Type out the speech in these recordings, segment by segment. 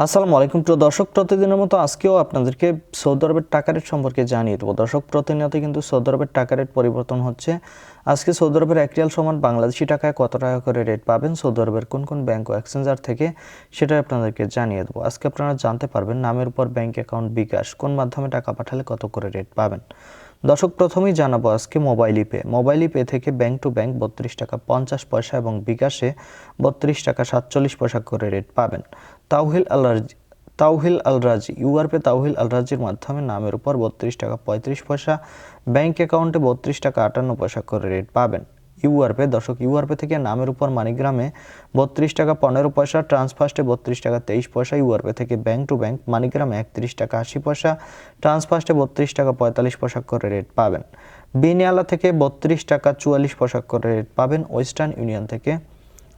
আসসালামু আলাইকুম প্রিয় দর্শক, প্রতিদিনের মতো আজকেও আপনাদেরকে সৌদি আরবের টাকা রেট সম্পর্কে জানিয়ে দেবো। দর্শক, প্রতিনিয়ত কিন্তু সৌদি আরবের টাকা রেট পরিবর্তন হচ্ছে। আজকে সৌদি আরবের 1 রিয়াল সমান বাংলাদেশি টাকায় কত টাকা করে রেট পাবেন সৌদি আরবের কোন কোন ব্যাংক ও এক্সচেঞ্জার থেকে, সেটাই আপনাদেরকে জানিয়ে দেবো। আজকে আপনারা জানতে পারবেন নামের উপর ব্যাংক অ্যাকাউন্ট বিকাশ কোন মাধ্যমে টাকা পাঠালে কত করে রেট পাবেন। দর্শক, প্রথমেই জানাবো আজকে মোবাইল পে থেকে ব্যাংক টু ব্যাংক 32 টাকা 50 পয়সা এবং বিকাশে 32 টাকা 47 পয়সা করে রেট পাবেন। তাওহিল আল রাজি তাওহিল আল রাজির মাধ্যমে নামের উপর 32 টাকা 35 পয়সা, ব্যাংক অ্যাকাউন্টে 32 টাকা 58 পয়সা করে রেট পাবেন। ইউআরপে থেকে নামের উপর মানিগ্রামে 32 টাকা 15 পয়সা, ট্রান্সফার্স্টে 32 টাকা 23 পয়সা। ইউআরপে থেকে ব্যাংক টু ব্যাংক মানিগ্রামে 31 টাকা 80 পয়সা, ট্রান্সফার্স্টে 32 টাকা 45 পয়সা করে রেট পাবেন। বিনিয়ালা থেকে 32 টাকা 44 পয়সা করে রেট পাবেন। ওয়েস্টার্ন ইউনিয়ন থেকে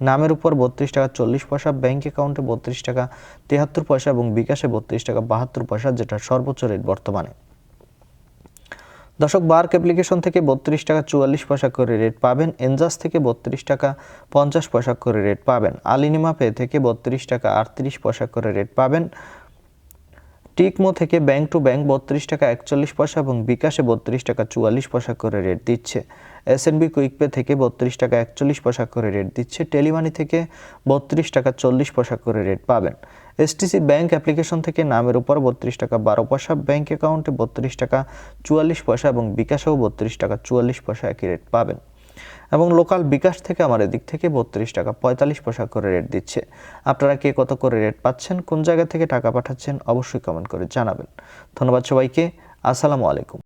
নামের উপর 32 টাকা 40 পয়সা, ব্যাংক অ্যাকাউন্টে 32 টাকা 73 পয়সা এবং বিকাশে 32 টাকা 72 পয়সা, যেটা সর্বোচ্চ রেট বর্তমানে। দর্শক, বার্ক অ্যাপ্লিকেশন থেকে 32 টাকা 44 পয়সা করে রেট পাবেন। এনজাস থেকে 32 টাকা 50 পয়সা করে রেট পাবেন। আলিনিমা পে থেকে 32 টাকা 38 পয়সা করে রেট পাবেন। টিকমো থেকে ব্যাংক টু ব্যাংক 32 টাকা 41 পয়সা এবং বিকাশে 32 টাকা 44 পয়সা করে রেট দিচ্ছে। এসএনবি কুইক পে থেকে 32 টাকা 41 পয়সা করে রেট দিচ্ছে। টেলিমানি থেকে 32 টাকা 40 পয়সা করে রেট পাবেন। এসটিসি ব্যাংক অ্যাপ্লিকেশন থেকে নামের উপর 32 টাকা 12 পয়সা, ব্যাংক অ্যাকাউন্টে 32 টাকা 44 পয়সা এবং বিকাশেও 32 টাকা 44 পয়সা একই রেট পাবেন। এবং লোকাল বিকাশ থেকে আমার এদিক থেকে 32 টাকা 45 পয়সা করে রেট দিচ্ছে। আপনারা কে কত করে রেট পাচ্ছেন, কোন জায়গা থেকে টাকা পাঠাচ্ছেন, অবশ্যই কমেন্ট করে জানাবেন। ধন্যবাদ সবাইকে। আসসালামু আলাইকুম।